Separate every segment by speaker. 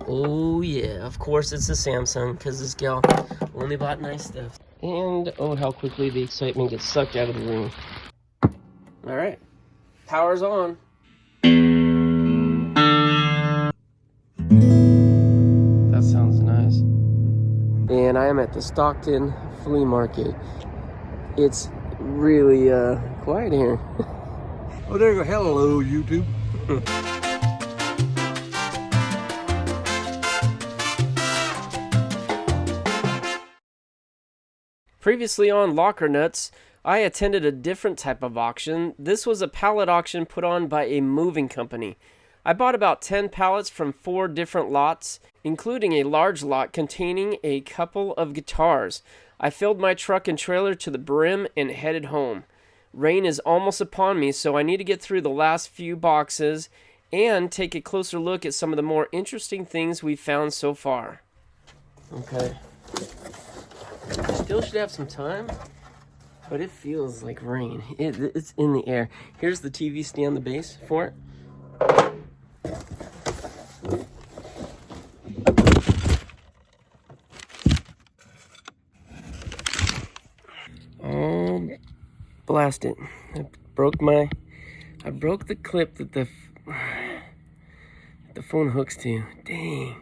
Speaker 1: Oh yeah, of course it's the Samsung, because this gal only bought nice stuff. And oh, how quickly the excitement gets sucked out of the room. All right, power's on. That sounds nice. And I am at the Stockton flea market. It's really quiet here.
Speaker 2: Oh, there you go. Hello, YouTube.
Speaker 1: Previously on Lockernuts, I attended a different type of auction. This was a pallet auction put on by a moving company. I bought about 10 pallets from 4 different lots, including a large lot containing a couple of guitars. I filled my truck and trailer to the brim and headed home. Rain is almost upon me, so I need to get through the last few boxes and take a closer look at some of the more interesting things we've found so far. Okay. Still should have some time, but it feels like rain. It's in the air. Here's the TV stand, the base for it. Oh, blast it. I broke the clip that the phone hooks to. Dang.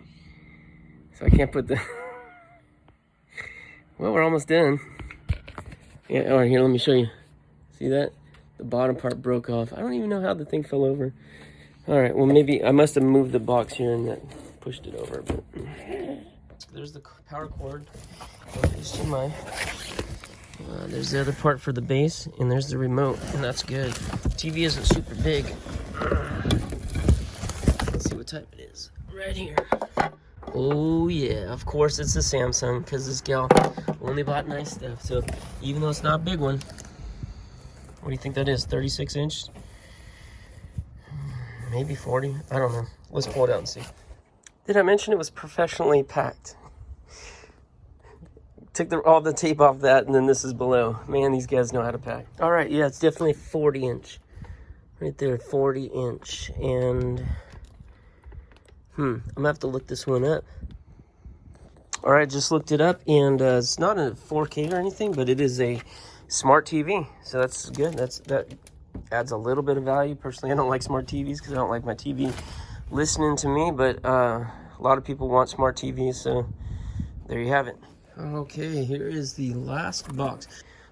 Speaker 1: So I can't put the... Well, we're almost done. Yeah, all right, here, let me show you. See that? The bottom part broke off. I don't even know how the thing fell over. All right, well, maybe I must have moved the box here and that pushed it over. But there's the power cord. HDMI. There's the other part for the base, and there's the remote, and that's good. TV isn't super big. Let's see what type it is. Right here. Oh yeah, of course it's the Samsung, because this gal only bought nice stuff. So even though it's not a big one, what do you think that is? 36 inch? Maybe 40? I don't know. Let's pull it out and see. Did I mention it was professionally packed? Took all the tape off that, and then this is below. Man, these guys know how to pack. All right, yeah, it's definitely 40 inch. Right there, 40 inch. And I'm gonna have to look this one up. All right, just looked it up, and it's not a 4K or anything, but it is a smart TV, so that's good. That adds a little bit of value. Personally, I don't like smart TVs because I don't like my TV listening to me, but a lot of people want smart TVs, so there you have it. Okay, here is the last box.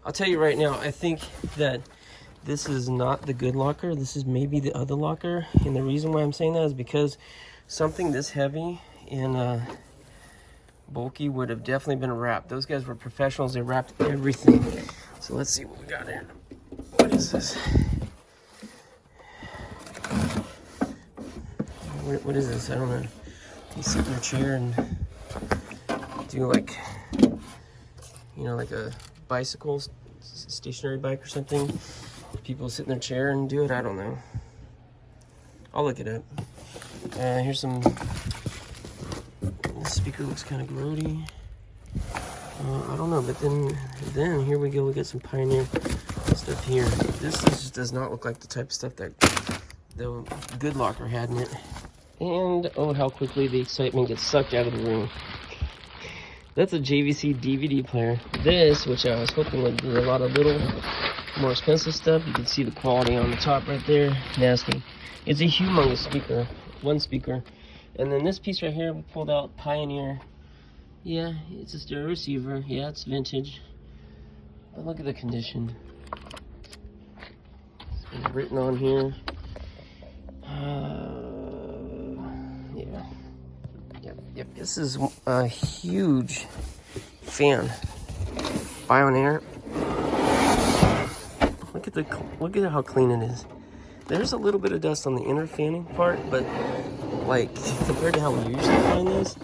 Speaker 1: I'll tell you right now, I think that this is not the good locker. This is maybe the other locker, and the reason why I'm saying that is because something this heavy and bulky would have definitely been wrapped. Those guys were professionals. They wrapped everything. So let's see what we got here. What is this? What is this? I don't know. You sit in a chair and do like, you know, like a bicycle, stationary bike or something. People sit in their chair and do it. I don't know. I'll look it up. Here's some. This speaker looks kind of grody. I don't know, but then here we go. We got some Pioneer stuff here. This just does not look like the type of stuff that the good locker had in it. And oh, how quickly the excitement gets sucked out of the room. That's a Jvc Dvd player. This, which I was hoping would be a lot of little more expensive stuff. You can see the quality on the top right there. Nasty. It's a humongous speaker. One speaker. And then this piece right here, we pulled out Pioneer. Yeah, it's a stereo receiver. Yeah, it's vintage. But look at the condition. It's been written on here. Yeah. Yep. This is a huge fan. Pioneer. Look at how clean it is. There's a little bit of dust on the inner fanning part, but like compared to how we usually find these,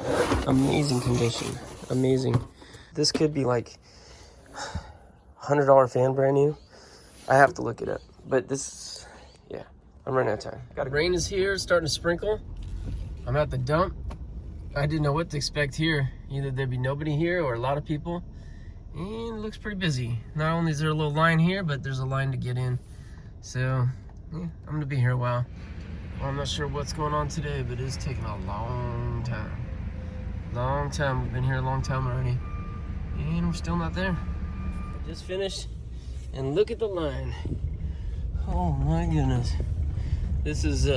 Speaker 1: amazing condition. Amazing. This could be like $100 fan brand new. I have to look it up. But this, yeah, I'm running out of time. Rain is here, it's starting to sprinkle. I'm at the dump. I didn't know what to expect here. Either there'd be nobody here or a lot of people. And it looks pretty busy. Not only is there a little line here, but there's a line to get in. So, yeah, I'm gonna be here a while. Well, I'm not sure what's going on today, but it's taking a long time. long time. We've been here a long time already. And we're still not there. I just finished, and look at the line. Oh my goodness. This is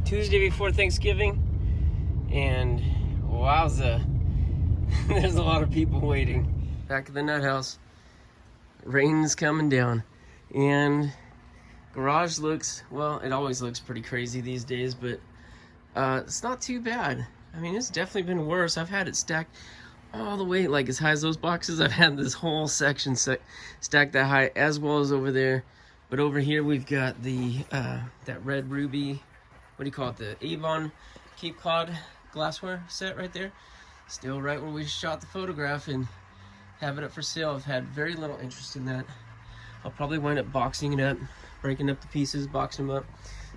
Speaker 1: Tuesday before Thanksgiving, and wowza, there's a lot of people waiting. Back at the nut house, rain's coming down, and garage looks, well, it always looks pretty crazy these days, but it's not too bad. I mean, it's definitely been worse. I've had it stacked all the way, like as high as those boxes. I've had this whole section stacked that high, as well as over there. But over here we've got the that red ruby, what do you call it, the Avon Cape Cod glassware set right there. Still right where we shot the photograph and have it up for sale. I've had very little interest in that. I'll probably wind up boxing it up, breaking up the pieces, boxing them up.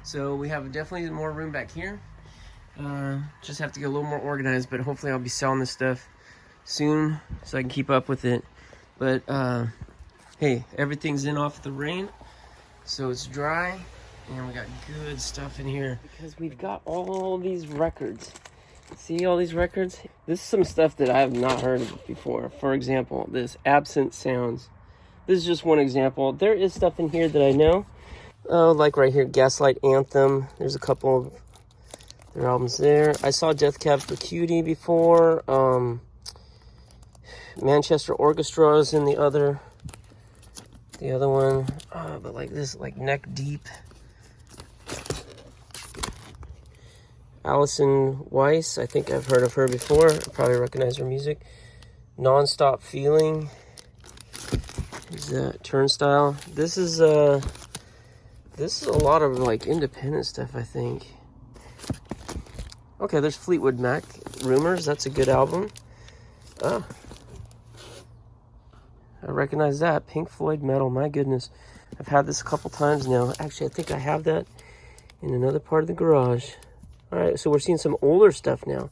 Speaker 1: So we have definitely more room back here. Just have to get a little more organized, but hopefully I'll be selling this stuff soon so I can keep up with it. But hey, everything's in off the rain, so it's dry, and we got good stuff in here because we've got all these records. See all these records? This is some stuff that I have not heard of before. For example, this Absent Sounds. This is just one example. There is stuff in here that I know. Oh, like right here, Gaslight Anthem. There's a couple of their albums there. I saw Death Cab for Cutie before. Manchester Orchestra is in the other one. But like this, like Neck Deep. Alison Weiss, I think I've heard of her before. I probably recognize her music. Non-Stop Feeling. Is that Turnstile? This is a lot of like independent stuff, I think. Okay, there's Fleetwood Mac Rumours. That's a good album. I recognize that. Pink Floyd Metal. My goodness. I've had this a couple times now. Actually, I think I have that in another part of the garage. All right, so we're seeing some older stuff now.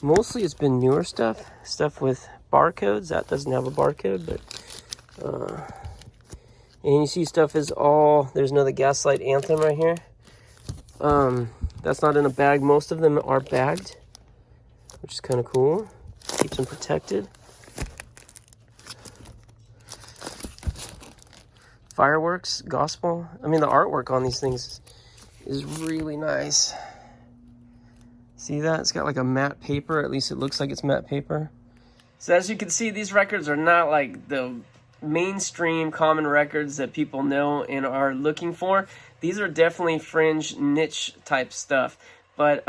Speaker 1: Mostly it's been newer stuff. Stuff with barcodes. That doesn't have a barcode, but... and you see stuff is all... There's another Gaslight Anthem right here. That's not in a bag. Most of them are bagged, which is kind of cool. Keeps them protected. Fireworks, gospel. I mean, the artwork on these things is really nice. See that? It's got like a matte paper. At least it looks like it's matte paper. So as you can see, these records are not like the mainstream common records that people know and are looking for. These are definitely fringe niche type stuff, but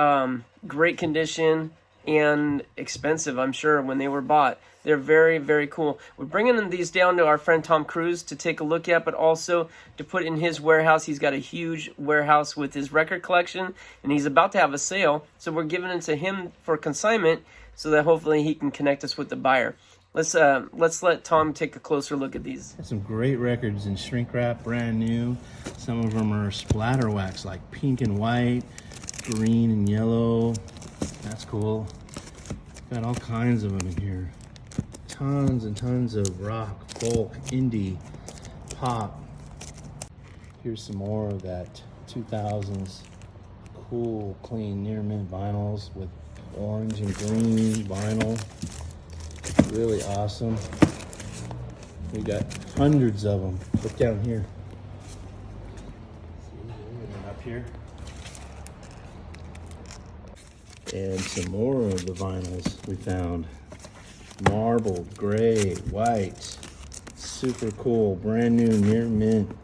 Speaker 1: great condition and expensive, I'm sure, when they were bought. They're very, very cool. We're bringing these down to our friend Tom Cruise to take a look at, but also to put in his warehouse. He's got a huge warehouse with his record collection, and he's about to have a sale, so we're giving it to him for consignment so that hopefully he can connect us with the buyer. Let's let Tom take a closer look at these.
Speaker 3: Some great records in shrink wrap, brand new. Some of them are splatter wax, like pink and white, green and yellow. That's cool. Got all kinds of them in here. Tons and tons of rock, folk, indie, pop. Here's some more of that 2000s cool, clean, near mint vinyls with orange and green vinyl. Really awesome. We got hundreds of them. Look down here. And up here. And some more of the vinyls we found. Marble, gray, white. Super cool. Brand new, near mint.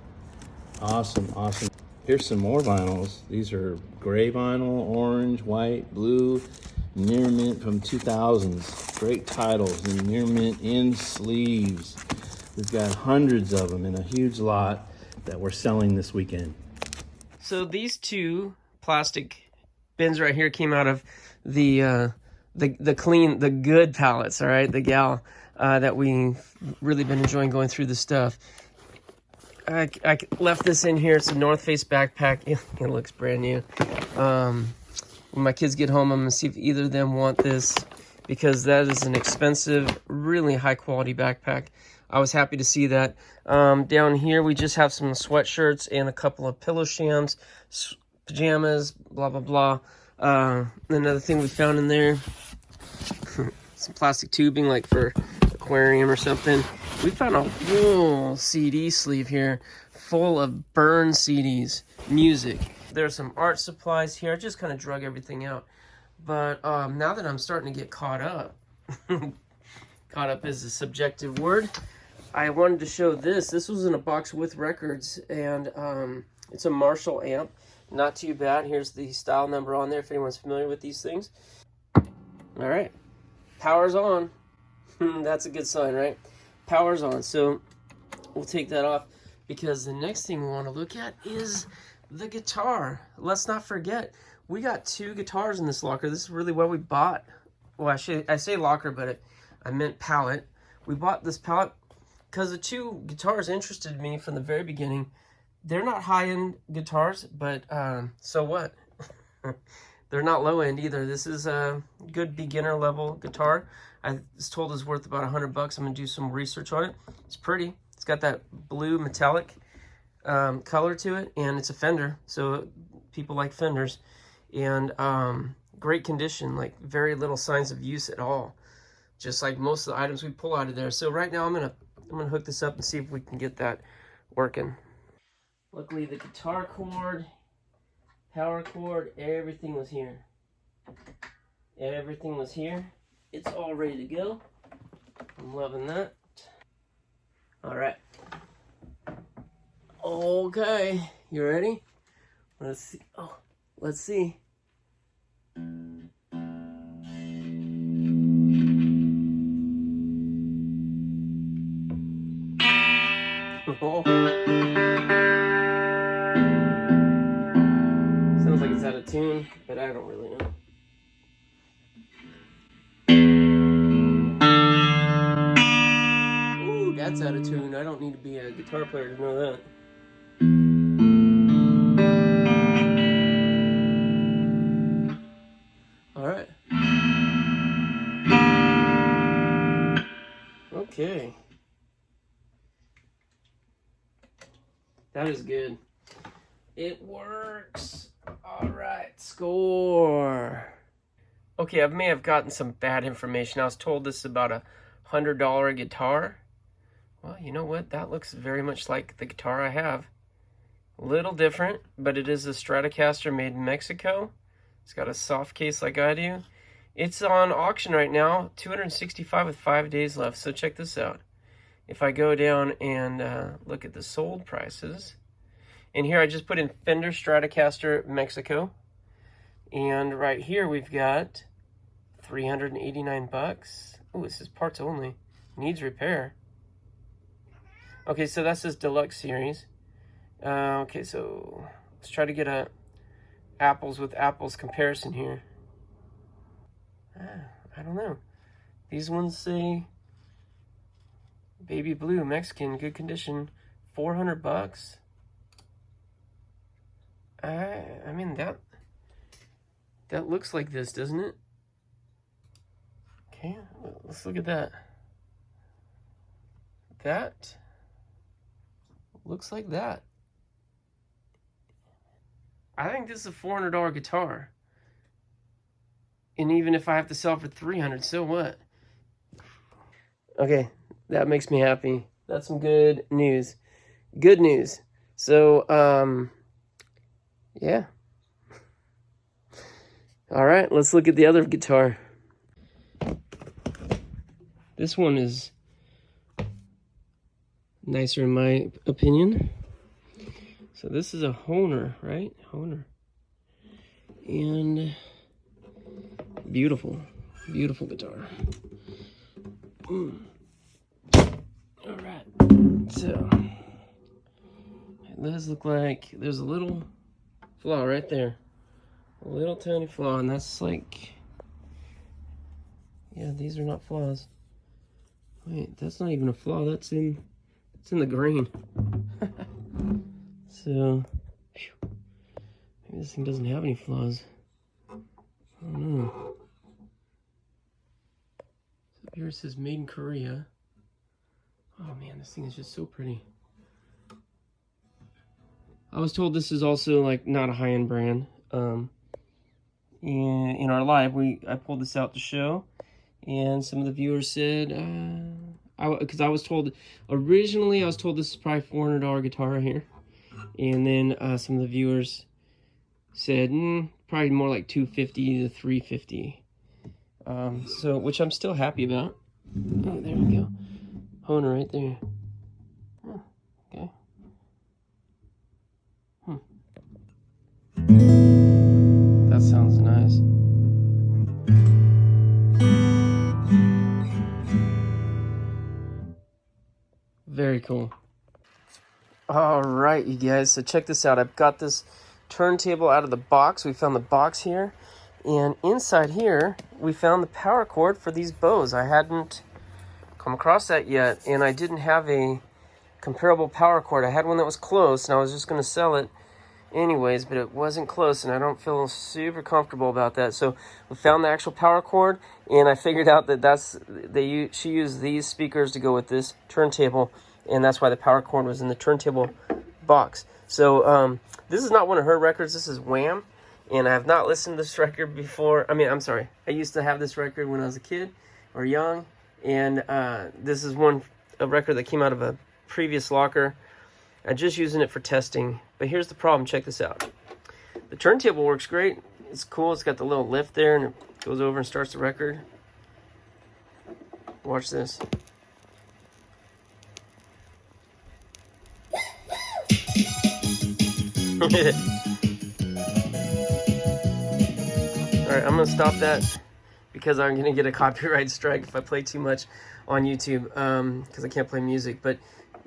Speaker 3: Awesome, awesome. Here's some more vinyls. These are gray vinyl, orange, white, blue, near mint from 2000s. Great titles in near mint in sleeves. We've got hundreds of them in a huge lot that we're selling this weekend.
Speaker 1: So these two plastic bins right here came out of the good pallets, all right? The gal that we've really been enjoying going through the stuff. I left this in here. It's a North Face backpack. It looks brand new. When my kids get home, I'm going to see if either of them want this, because that is an expensive, really high-quality backpack. I was happy to see that. Down here, we just have some sweatshirts and a couple of pillow shams, pajamas, blah, blah, blah. Another thing we found in there, some plastic tubing like for aquarium or something. We found a whole CD sleeve here full of burn CDs, music. There's some art supplies here. I just kind of drug everything out. But now that I'm starting to get caught up, caught up is a subjective word, I wanted to show this. This was in a box with records, and it's a Marshall amp. Not too bad. Here's the style number on there if anyone's familiar with these things. All right, power's on. That's a good sign, right? Power's on. So we'll take that off because the next thing we want to look at is the guitar. Let's not forget, we got 2 guitars in this locker. This is really what we bought. Well, I say locker, but I meant pallet. We bought this pallet because the 2 guitars interested me from the very beginning. They're not high-end guitars, but so what? They're not low-end either. This is a good beginner-level guitar. I was told it's worth about $100. I'm going to do some research on it. It's pretty. It's got that blue metallic color to it, and it's a Fender, so people like Fenders. And great condition, like very little signs of use at all, just like most of the items we pull out of there. So right now I'm gonna hook this up and see if we can get that working. Luckily the guitar cord, power cord, everything was here. Everything was here. It's all ready to go. I'm loving that. All right. Okay, you ready? Let's see. Oh, let's see. Oh. Sounds like it's out of tune, but I don't really know. Ooh, that's out of tune. I don't need to be a guitar player to know that. All right. Okay. That is good. It works. All right, score. Okay, I may have gotten some bad information. I was told this is about a $100 guitar. Well, you know what? That looks very much like the guitar I have. A little different, but it is a Stratocaster made in Mexico. It's got a soft case like I do. It's on auction right now, $265 with 5 days left. So check this out. If I go down and look at the sold prices, and here I just put in Fender Stratocaster Mexico, and right here we've got $389. Oh, this is parts only. Needs repair. Okay, so that's this deluxe series. Okay, so let's try to get a apples with apples comparison here. I don't know. These ones say baby blue, Mexican, good condition, $400. I mean that looks like this, doesn't it? Okay, let's look at that. That looks like that. I think this is a $400 guitar. And even if I have to sell for $300, so what? Okay, that makes me happy. That's some good news. Good news. So, yeah. All right, let's look at the other guitar. This one is nicer in my opinion. So this is a Hohner, right? Hohner. And beautiful, beautiful guitar. All right, so it does look like there's a little flaw right there. A little tiny flaw, and that's like, yeah, these are not flaws. Wait, that's not even a flaw, it's in the grain. So, maybe this thing doesn't have any flaws. I don't know. So here it says made in Korea. Oh man, this thing is just so pretty. I was told this is also like not a high-end brand. In our live, I pulled this out to show, And some of the viewers said, because I was told, originally I was told this is probably $400 guitar right here. And then some of the viewers said, probably more like $250 to $350. So, which I'm still happy about. Oh, there we go. Honer right there. Oh, okay. That sounds nice. Very cool. All right, you guys, so check this out. I've got this turntable out of the box. We found the box here, and inside here we found the power cord for these bows. I hadn't come across that yet, and I didn't have a comparable power cord. I had one that was close, and I was just going to sell it anyways, but it wasn't close, and I don't feel super comfortable about that. So we found the actual power cord, and I figured out that she used these speakers to go with this turntable, and that's why the power cord was in the turntable box. So this is not one of her records. This is Wham, and I have not listened to this record before. I mean, I'm sorry. I used to have this record when I was a kid or young, and this is a record that came out of a previous locker. I'm just using it for testing. But here's the problem. Check this out. The turntable works great. It's cool. It's got the little lift there, and it goes over and starts the record. Watch this. Alright, I'm going to stop that because I'm going to get a copyright strike if I play too much on YouTube, because I can't play music. But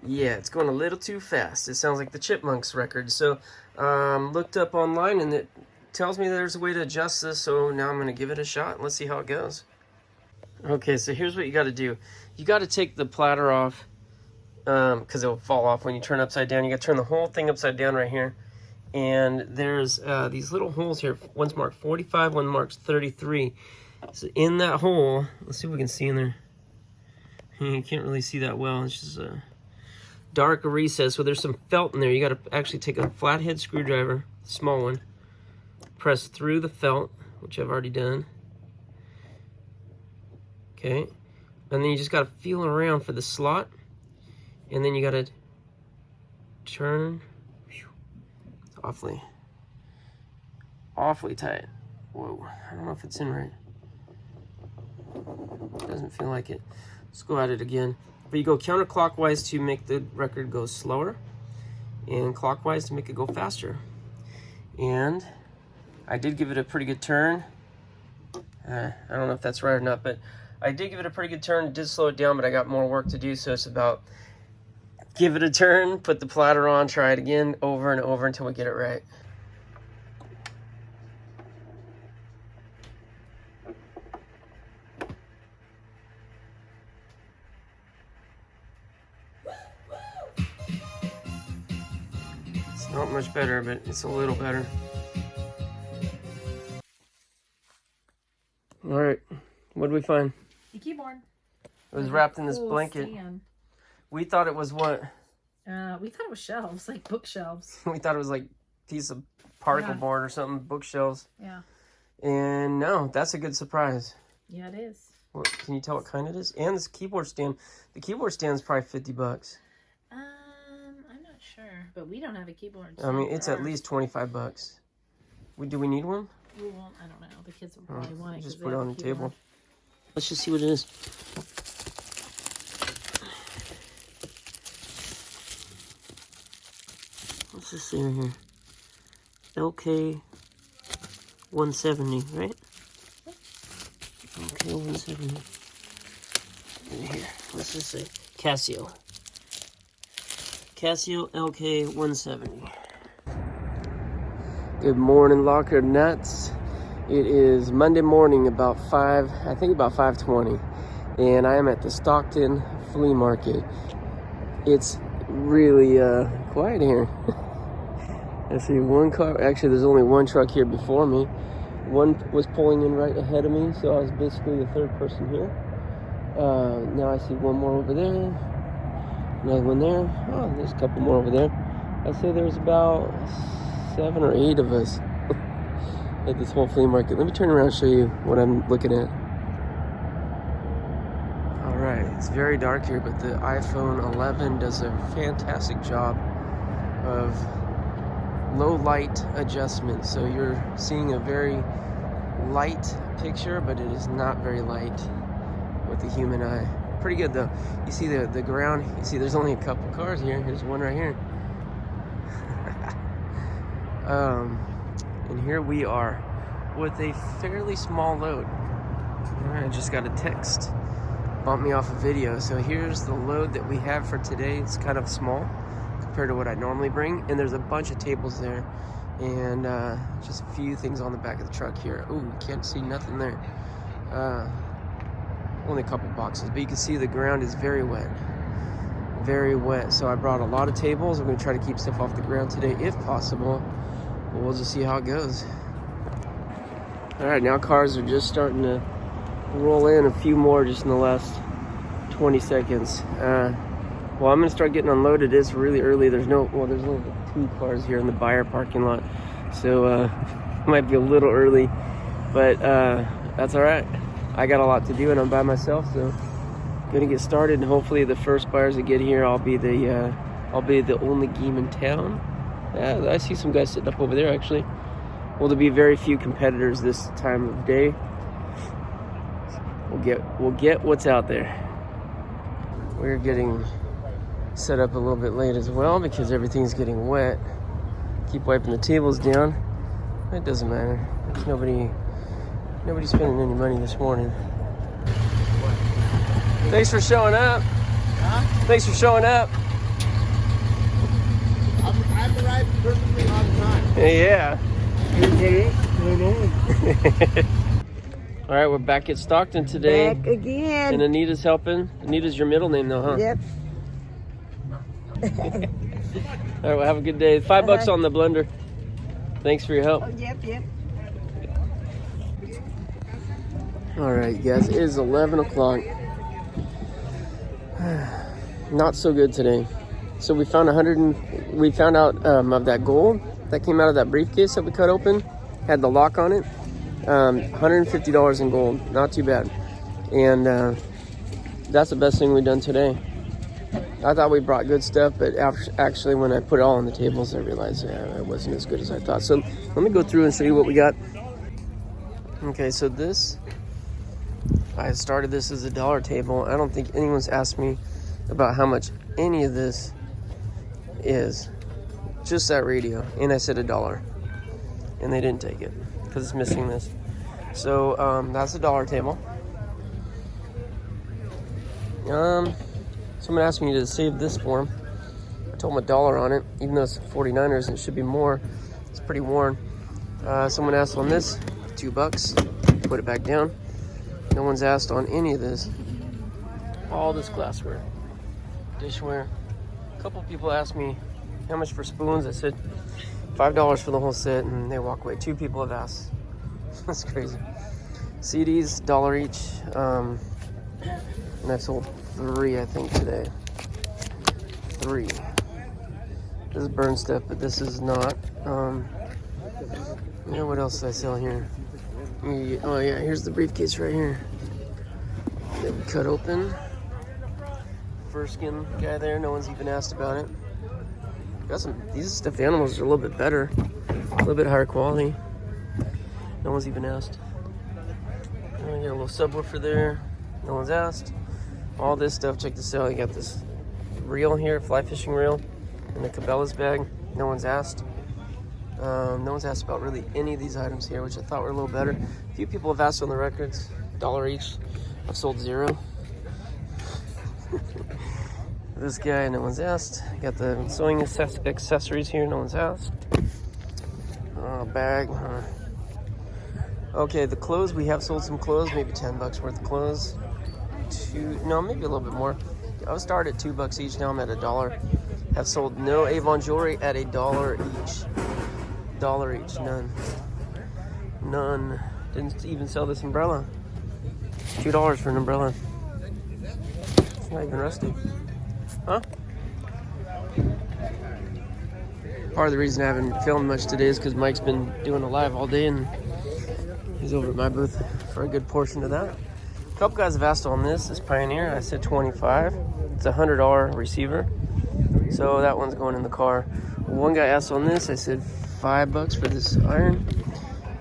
Speaker 1: yeah, it's going a little too fast. It sounds like the Chipmunks record. So looked up online, and it tells me there's a way to adjust this, so now I'm going to give it a shot. Let's see how it goes. Okay, so here's what you got to do. You got to take the platter off, because it'll fall off when you turn it upside down. You got to turn the whole thing upside down right here. And there's these little holes here. One's marked 45, one marks 33. So in that hole, let's see if we can see in there. You can't really see that well. It's just a dark recess. So there's some felt in there. You got to actually take a flathead screwdriver, small one, press through the felt, which I've already done. Okay. And then you just got to feel around for the slot. And then you got to turn. Awfully tight. Whoa, I don't know if it's in right. Doesn't feel like it. Let's go at it again. But you go counterclockwise to make the record go slower, and clockwise to make it go faster. And I did give it a pretty good turn. I don't know if that's right or not, but I did give it a pretty good turn. It did slow it down, but I got more work to do, so it's about give it a turn, put the platter on, try it again over and over until we get it right. It's not much better, but it's a little better. All right, what did we find?
Speaker 4: The keyboard.
Speaker 1: It was wrapped in this blanket.
Speaker 4: Stand.
Speaker 1: We thought it was what?
Speaker 4: We thought it was shelves, like bookshelves.
Speaker 1: We thought it was like a piece of particle board or something, bookshelves.
Speaker 4: Yeah.
Speaker 1: And no, that's a good surprise.
Speaker 4: Yeah, it is.
Speaker 1: What, can you tell what kind it is? And this keyboard stand. The keyboard stand is probably $50.
Speaker 4: I'm not sure, but we don't have a keyboard.
Speaker 1: I mean, it's at least $25. Do we need one?
Speaker 4: We won't. I don't know. The kids will probably want it.
Speaker 1: Just put it on the table. Let's just see what it is. What's this in here? LK 170, right? LK 170. In here. What's this say? Casio. Casio LK 170. Good morning, Locker Nuts. It is Monday morning, about 5:20, and I am at the Stockton Flea Market. It's really quiet here. I see one car. Actually, there's only one truck here before me. One was pulling in right ahead of me, so I was basically the third person here. Now I see one more over there, another one there. Oh, there's a couple more over there. I'd say there's about 7 or 8 of us at this whole flea market. Let me turn around and show you what I'm looking at. It's very dark here, but the iPhone 11 does a fantastic job of low light adjustment. So you're seeing a very light picture, but it is not very light with the human eye. Pretty good though. You see the ground, you see there's only a couple cars here. Here's one right here. And here we are with a fairly small load. I just got a text, bumped me off a video. So here's the load that we have for today. It's kind of small compared to what I normally bring, and there's a bunch of tables there, and just a few things on the back of the truck here. Ooh, can't see nothing there. Only a couple boxes, but you can see the ground is very wet. Very wet. So I brought a lot of tables. I'm going to try to keep stuff off the ground today if possible. But we'll just see how it goes. Alright, now cars are just starting to roll in, a few more just in the last 20 seconds. Well, I'm going to start getting unloaded. It's really early. There's only 2 cars here in the buyer parking lot. So it might be a little early, but that's alright. I got a lot to do and I'm by myself, so I'm gonna get started, and hopefully the first buyers that get here, I'll be the only game in town. Yeah, I see some guys sitting up over there actually. Well, there'll be very few competitors this time of day. We'll get what's out there. We're getting set up a little bit late as well because everything's getting wet. Keep wiping the tables down. It doesn't matter. There's Nobody's spending any money this morning. Thanks for showing up.
Speaker 2: Huh?
Speaker 1: Thanks for showing up.
Speaker 2: I've arrived perfectly on time.
Speaker 1: Yeah.
Speaker 2: Everybody else is going on.
Speaker 1: All right, we're back at Stockton today.
Speaker 5: Back again.
Speaker 1: And Anita's helping. Anita's your middle name though, huh?
Speaker 5: Yep.
Speaker 1: All right, well, have a good day. $5 on the blender. Thanks for your help.
Speaker 5: Oh, yep.
Speaker 1: All right, guys, it is 11 o'clock. Not so good today. So we found out of that gold that came out of that briefcase that we cut open. Had the lock on it. $150 in gold. Not too bad. And that's the best thing we've done today. I thought we brought good stuff, but actually when I put it all on the tables, I realized it wasn't as good as I thought. So let me go through and show you what we got. Okay, so I started this as a dollar table. I don't think anyone's asked me about how much any of this is. Just that radio. And I said $1. And they didn't take it because it's missing this. So that's a dollar table. Someone asked me to save this for them. I told them $1 on it, even though it's 49ers and it should be more. It's pretty worn. Someone asked on this, $2. Put it back down. No one's asked on any of this. All this glassware, dishware. A couple people asked me how much for spoons. I said $5 for the whole set, and they walk away. 2 people have asked. That's crazy. CDs, $1 each. And I've sold 3, I think, today. 3. This is burn stuff, but this is not. You know what else did I sell here? Oh yeah, here's the briefcase right here that we cut open. Fur skin guy there, no one's even asked about it. Got these stuffed animals are a little bit better, a little bit higher quality. No one's even asked. I got a little subwoofer there, no one's asked. All this stuff, check this out. You got this reel here, fly fishing reel, in the Cabela's bag. No one's asked. No one's asked about really any of these items here, which I thought were a little better. A few people have asked on the records, $1 each. I've sold 0. This guy, no one's asked. Got the sewing accessories here, no one's asked. Bag. Okay, the clothes, we have sold some clothes, maybe $10 worth of clothes. No, maybe a little bit more. I was started at $2 each, now I'm at $1. Have sold no Avon jewelry at $1 each. $1 each, none. Didn't even sell this umbrella. $2 for an umbrella. It's not even rusty. Huh? Part of the reason I haven't filmed much today is because Mike's been doing a live all day and he's over at my booth for a good portion of that. A couple guys have asked on this Pioneer. I said 25. It's a $100 receiver. So that one's going in the car. One guy asked on this. I said $5 for this iron.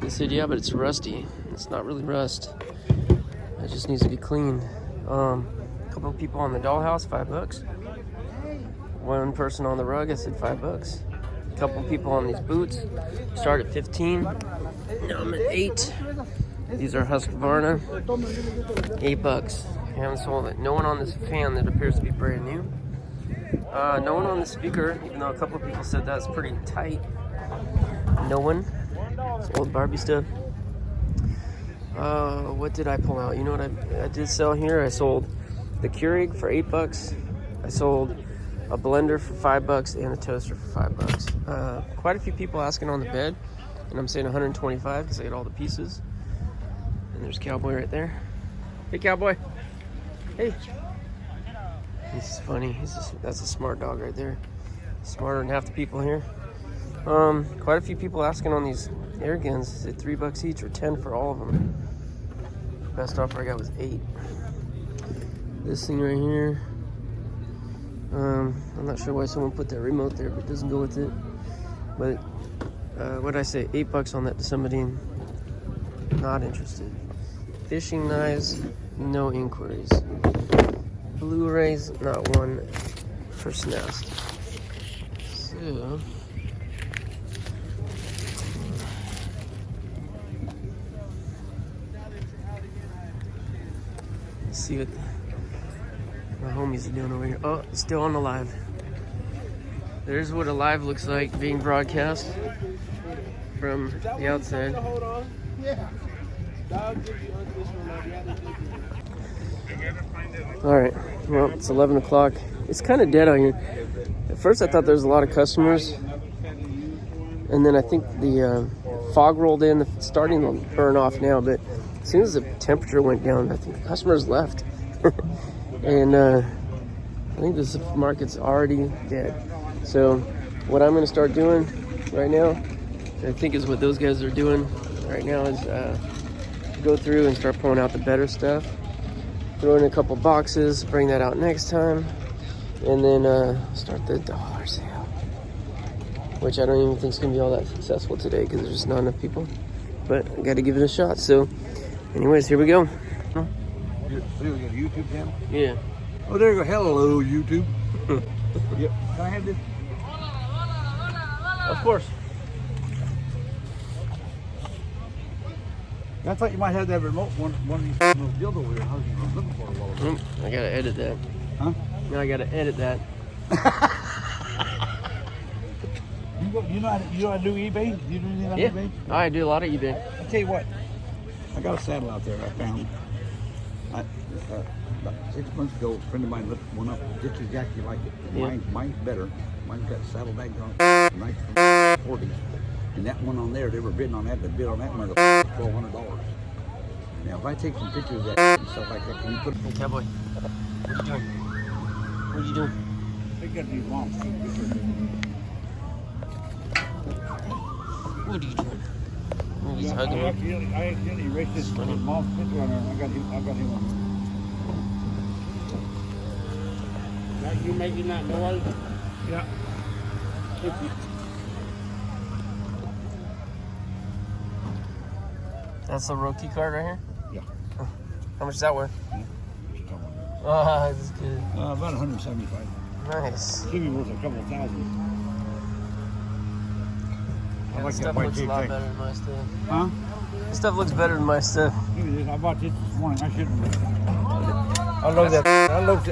Speaker 1: He said, yeah, but it's rusty. It's not really rust. It just needs to be cleaned. A couple of people on the dollhouse, $5. One person on the rug, I said $5. A couple of people on these boots, start at 15. Now I'm at 8. These are Husqvarna, $8. Haven't sold it. No one on this fan that appears to be brand new. No one on the speaker, even though a couple of people said that's pretty tight. No one. It's old Barbie stuff. What did I pull out? You know what I did sell here? I sold the Keurig for $8. I sold a blender for $5 and a toaster for $5. Quite a few people asking on the bed, and I'm saying 125 because I got all the pieces. And there's Cowboy right there. Hey, Cowboy. Hey. He's funny. That's a smart dog right there. Smarter than half the people here. Quite a few people asking on these air guns. Is it $3 each or 10 for all of them? Best offer I got was 8. This thing right here. I'm not sure why someone put that remote there, but it doesn't go with it. But what did I say? $8 on that to somebody. Not interested. Fishing knives, no inquiries. Blu-rays, not one first nest. So let's see what my homies are doing over here. Oh, still on the live. There's what a live looks like being broadcast from the outside. All right, well, it's 11 o'clock. It's kind of dead out here. At first I thought there was a lot of customers, and then I think the fog rolled in. It's starting to burn off now, but as soon as the temperature went down, I think the customers left. And I think this market's already dead. So what I'm going to start doing right now, I think is what those guys are doing right now, is go through and start pulling out the better stuff, throw in a couple boxes, bring that out next time, and then start the dollar sale, which I don't even think is going to be all that successful today because there's just not enough people, but I got to give it a shot. So anyways, here we go.
Speaker 2: So you got a YouTube channel?
Speaker 1: Yeah.
Speaker 2: Oh, there you go. Hello, YouTube. Yep. Can I have this?
Speaker 1: Of course.
Speaker 2: I thought you might have that remote one of these dildo over here. I was looking for a while ago.
Speaker 1: I gotta edit that.
Speaker 2: Huh?
Speaker 1: No, I gotta edit that.
Speaker 2: You know how to do eBay? Do you do anything on eBay?
Speaker 1: I do a lot of eBay.
Speaker 2: I'll tell you what. I got a saddle out there I found. About 6 months ago, a friend of mine looked one up just exactly like it.
Speaker 1: Yeah.
Speaker 2: Mine's better. Mine's got saddlebags on it. Nice from the 40s. And that one on there, they were bidding on that. The bid on that one was $1,200. Now, if I take some pictures of that and stuff like that, can you put?
Speaker 1: Hey, Cowboy. What are you doing? What are you doing?
Speaker 2: They got these long.
Speaker 1: What are you doing? Oh, he's
Speaker 2: Yeah,
Speaker 1: hugging me.
Speaker 2: I accidentally erased his mom's picture on there. I got him on.
Speaker 5: Are you making that noise?
Speaker 2: Yeah.
Speaker 1: That's the rookie card right here?
Speaker 2: Yeah.
Speaker 1: How much is that worth?
Speaker 2: Just talking about that.
Speaker 1: Oh, this is good.
Speaker 2: About 175.
Speaker 1: Nice.
Speaker 2: Should be worth a couple thousand. I
Speaker 1: Yeah,
Speaker 2: like
Speaker 1: this
Speaker 2: that
Speaker 1: stuff
Speaker 2: white
Speaker 1: looks a
Speaker 2: tape
Speaker 1: lot
Speaker 2: thing.
Speaker 1: better than my stuff.
Speaker 2: Huh?
Speaker 1: This stuff looks better than my stuff.
Speaker 2: Look at this. I bought this morning. I shouldn't. I love that.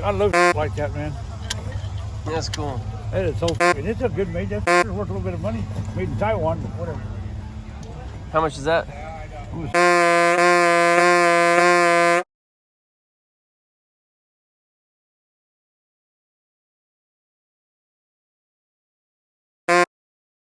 Speaker 2: I love like that, man.
Speaker 1: That's cool.
Speaker 2: That is so fucking. It's a good made. That's worth a little bit of money. Made in Taiwan, but whatever.
Speaker 1: How much is that?
Speaker 2: It was